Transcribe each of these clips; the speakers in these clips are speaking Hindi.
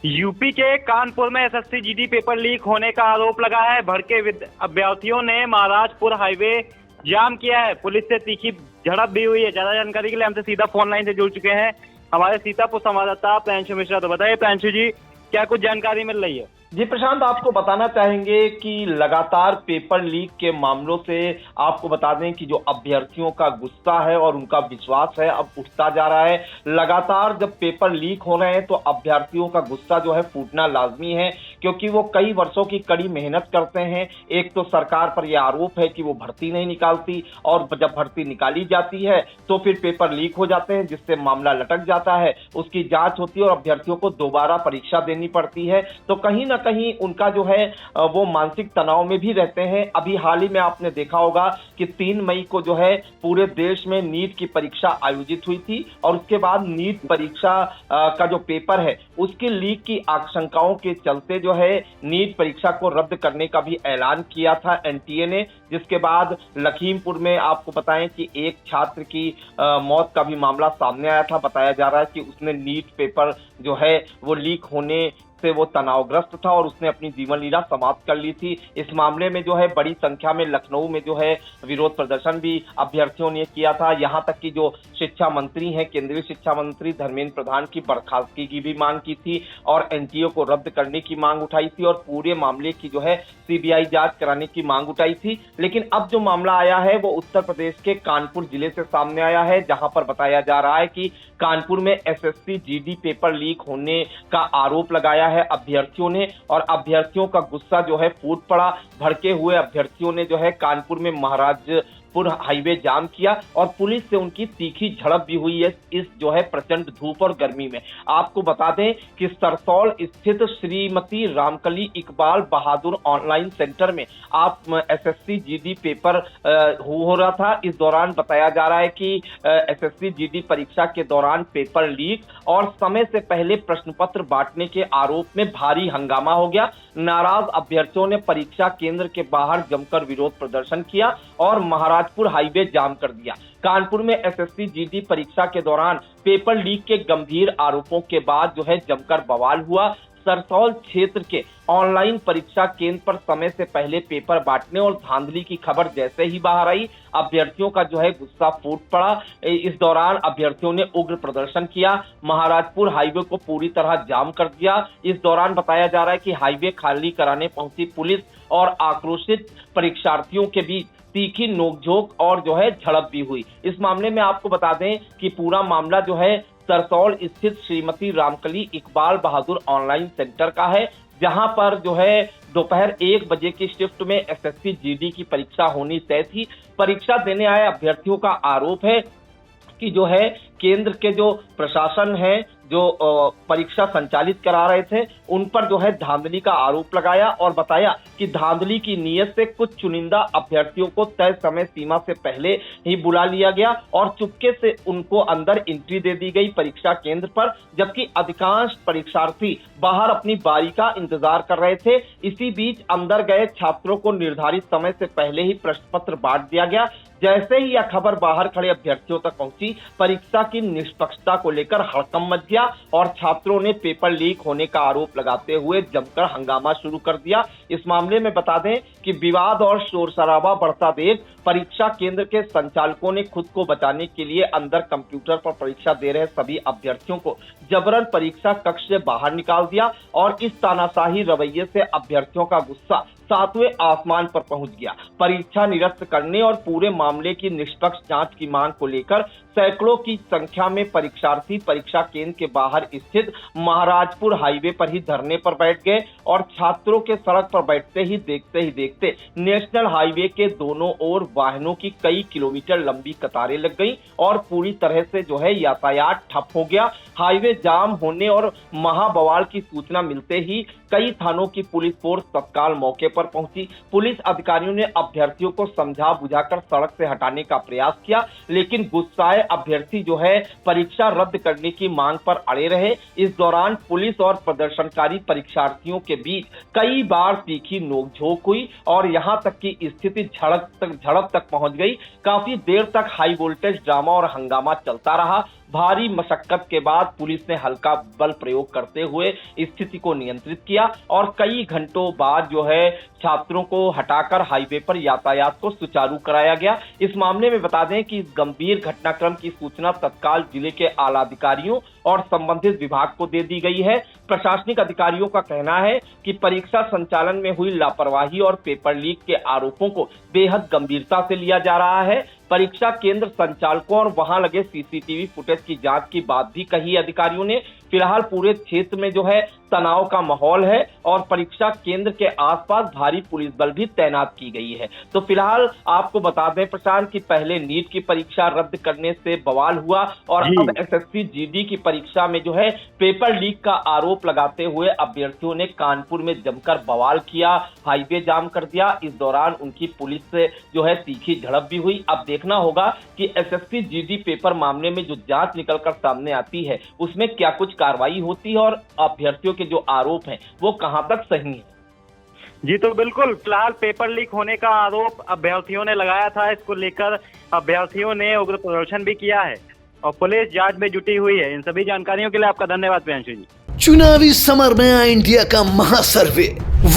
यूपी के कानपुर में एसएससी जीडी पेपर लीक होने का आरोप लगा है। भड़के अभ्यर्थियों ने महाराजपुर हाईवे जाम किया है। पुलिस से तीखी झड़प भी हुई है। ज्यादा जानकारी के लिए हमसे सीधा फोन लाइन से जुड़ चुके हैं हमारे सीतापुर संवाददाता प्रांशु मिश्रा। तो बताइए प्रांशु जी, क्या कुछ जानकारी मिल रही है? जी प्रशांत, आपको बताना चाहेंगे कि लगातार पेपर लीक के मामलों से आपको बता दें कि जो अभ्यर्थियों का गुस्सा है और उनका विश्वास है अब उठता जा रहा है। लगातार जब पेपर लीक हो रहे हैं तो अभ्यर्थियों का गुस्सा जो है फूटना लाजमी है, क्योंकि वो कई वर्षों की कड़ी मेहनत करते हैं। एक तो सरकार पर यह आरोप है कि वो भर्ती नहीं निकालती, और जब भर्ती निकाली जाती है तो फिर पेपर लीक हो जाते हैं, जिससे मामला लटक जाता है। उसकी जांच होती है और अभ्यर्थियों को दोबारा परीक्षा देनी पड़ती है। तो कहीं ना कहीं उनका जो है वो मानसिक तनाव में भी रहते हैं। अभी हाल ही में आपने देखा होगा कि 3 मई को जो है पूरे देश में नीट की परीक्षा आयोजित हुई थी, और उसके बाद नीट परीक्षा का जो पेपर है उसकी लीक की आशंकाओं के चलते जो है नीट परीक्षा को रद्द करने का भी ऐलान किया था एनटीए ने। जिसके बाद लखीमपुर में आपको बताएं कि एक छात्र की मौत का भी मामला सामने आया था। बताया जा रहा है कि उसने नीट पेपर जो है वो लीक होने से वो तनावग्रस्त था और उसने अपनी जीवन लीला समाप्त कर ली थी। इस मामले में जो है बड़ी संख्या में लखनऊ में जो है विरोध प्रदर्शन भी अभ्यर्थियों ने किया था। यहां तक कि जो शिक्षा मंत्री हैं, केंद्रीय शिक्षा मंत्री धर्मेंद्र प्रधान की बर्खास्तगी की भी मांग की थी, और एनटीए को रद्द करने की मांग उठाई थी, और पूरे मामले की जो है सीबीआई जांच कराने की मांग उठाई थी। लेकिन अब जो मामला आया है वो उत्तर प्रदेश के कानपुर जिले से सामने आया है, जहां पर बताया जा रहा है कि कानपुर में एसएससी जीडी पेपर लीक होने का आरोप लगाया है अभ्यर्थियों ने, और अभ्यर्थियों का गुस्सा जो है फूट पड़ा। भड़के हुए अभ्यर्थियों ने जो है कानपुर में महाराजपुर हाईवे जाम किया, और पुलिस से उनकी तीखी झड़प भी हुई है इस जो है प्रचंड धूप और गर्मी में। आपको बता दें कि सरसौल स्थित श्रीमती रामकली इकबाल बहादुर ऑनलाइन सेंटर में आप एसएससी जीडी पेपर हो रहा था। इस दौरान बताया जा रहा है कि एसएससी जीडी परीक्षा के दौरान पेपर लीक और समय से पहले प्रश्न पत्र बांटने के आरोप में भारी हंगामा हो गया। नाराज अभ्यर्थियों ने परीक्षा केंद्र के बाहर जमकर विरोध प्रदर्शन किया और महाराजपुर हाईवे जाम कर दिया। कानपुर में एसएससी जीडी परीक्षा के दौरान पेपर लीक के गंभीर आरोपों के बाद जो है जमकर बवाल हुआ। सरसौल क्षेत्र के ऑनलाइन परीक्षा केंद्र पर समय से पहले पेपर बांटने और धांधली की खबर जैसे ही बाहर आई, अभ्यर्थियों का जो है गुस्सा फूट पड़ा। इस दौरान अभ्यर्थियों ने उग्र प्रदर्शन किया, महाराजपुर हाईवे को पूरी तरह जाम कर दिया। इस दौरान बताया जा रहा है कि हाईवे खाली कराने पहुंची पुलिस और आक्रोशित परीक्षार्थियों के बीच तीखी नोकझोंक और जो है झड़प भी हुई। इस मामले में आपको बता दें कि पूरा मामला जो है सरसौल स्थित श्रीमती रामकली इकबाल बहादुर ऑनलाइन सेंटर का है, जहां पर जो है दोपहर 1 बजे की शिफ्ट में एसएससी जीडी की परीक्षा होनी तय थी। परीक्षा देने आए अभ्यर्थियों का आरोप है कि जो है केंद्र के जो प्रशासन है, जो परीक्षा संचालित करा रहे थे, उन पर जो है धांधली का आरोप लगाया, और बताया कि धांधली की नीयत से कुछ चुनिंदा अभ्यर्थियों को तय समय सीमा से पहले ही बुला लिया गया और चुपके से उनको अंदर एंट्री दे दी गई परीक्षा केंद्र पर, जबकि अधिकांश परीक्षार्थी बाहर अपनी बारी का इंतजार कर रहे थे। इसी बीच अंदर गए छात्रों को निर्धारित समय से पहले ही प्रश्न पत्र बांट दिया गया। जैसे ही यह खबर बाहर खड़े अभ्यर्थियों तक पहुंची, परीक्षा की निष्पक्षता को लेकर हड़कंप मच गया और छात्रों ने पेपर लीक होने का आरोप लगाते हुए जमकर हंगामा शुरू कर दिया। इस मामले में बता दें कि विवाद और शोर शराबा बढ़ता देख परीक्षा केंद्र के संचालकों ने खुद को बचाने के लिए अंदर कंप्यूटर पर परीक्षा दे रहे सभी अभ्यर्थियों को जबरन परीक्षा कक्ष से बाहर निकाल दिया, और इस तानाशाही रवैये से अभ्यर्थियों का गुस्सा 7वें आसमान पर पहुंच गया। परीक्षा निरस्त करने और पूरे मामले की निष्पक्ष जांच की मांग को लेकर सैकड़ों की संख्या में परीक्षार्थी परीक्षा केंद्र के बाहर स्थित महाराजपुर हाईवे पर ही धरने पर बैठ गए, और छात्रों के सड़क पर बैठते ही देखते नेशनल हाईवे के दोनों ओर वाहनों की कई किलोमीटर लंबी कतारें लग गई और पूरी तरह से जो है यातायात ठप हो गया। हाईवे जाम होने और महाबवाल की सूचना मिलते ही कई थानों की पुलिस फोर्स तत्काल मौके पर पहुंची। पुलिस अधिकारियों ने अभ्यर्थियों को समझा बुझाकर सड़क से हटाने का प्रयास किया, लेकिन गुस्साए अभ्यर्थी जो है परीक्षा रद्द करने की मांग पर अड़े रहे। इस दौरान पुलिस और प्रदर्शनकारी परीक्षार्थियों के बीच कई बार तीखी नोकझोंक हुई और यहां तक कि स्थिति झड़प तक पहुंच गई। काफी देर तक हाई वोल्टेज ड्रामा और हंगामा चलता रहा। भारी मशक्कत के बाद पुलिस ने हल्का बल प्रयोग करते हुए स्थिति को नियंत्रित किया और कई घंटों बाद जो है छात्रों को हटाकर हाईवे पर यातायात को सुचारू कराया गया। इस मामले में बता दें कि इस गंभीर घटनाक्रम की सूचना तत्काल जिले के आला अधिकारियों और संबंधित विभाग को दे दी गई है। प्रशासनिक अधिकारियों का कहना है कि परीक्षा संचालन में हुई लापरवाही और पेपर लीक के आरोपों को बेहद गंभीरता से लिया जा रहा है। परीक्षा केंद्र संचालकों और वहां लगे सीसीटीवी फुटेज की जांच की बात भी कही अधिकारियों ने। फिलहाल पूरे क्षेत्र में जो है तनाव का माहौल है और परीक्षा केंद्र के आसपास भारी पुलिस बल भी तैनात की गई है। तो फिलहाल आपको बता दें प्रशांत कि पहले नीट की परीक्षा रद्द करने से बवाल हुआ और अब एसएससी जीडी की परीक्षा में जो है पेपर लीक का आरोप लगाते हुए अभ्यर्थियों ने कानपुर में जमकर बवाल किया, हाईवे जाम कर दिया। इस दौरान उनकी पुलिस से जो है तीखी झड़प भी हुई। अब देखना होगा कि एसएससी जीडी पेपर मामले में जो जांच निकलकर सामने आती है उसमें क्या कुछ कार्रवाई होती है और अभ्यर्थियों के जो आरोप हैं वो कहां तक सही है। जी तो बिल्कुल, फिलहाल पेपर लीक होने का आरोप अभ्यर्थियों ने लगाया था। इसको लेकर अभ्यर्थियों ने उग्र प्रदर्शन भी किया है और पुलिस जांच में जुटी हुई है। इन सभी जानकारियों के लिए आपका धन्यवाद प्रियांशु जी। चुनावी समर में आया इंडिया का महासर्वे,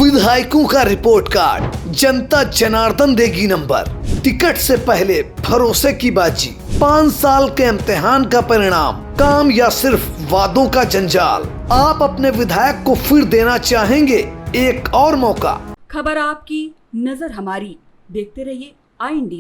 विधायकों का रिपोर्ट कार्ड, जनता जनार्दन देगी नंबर, टिकट से पहले भरोसे की बाजी, 5 साल के इम्तिहान का परिणाम, काम या सिर्फ वादों का जंजाल। आप अपने विधायक को फिर देना चाहेंगे एक और मौका। खबर आपकी, नजर हमारी, देखते रहिए आई इंडिया।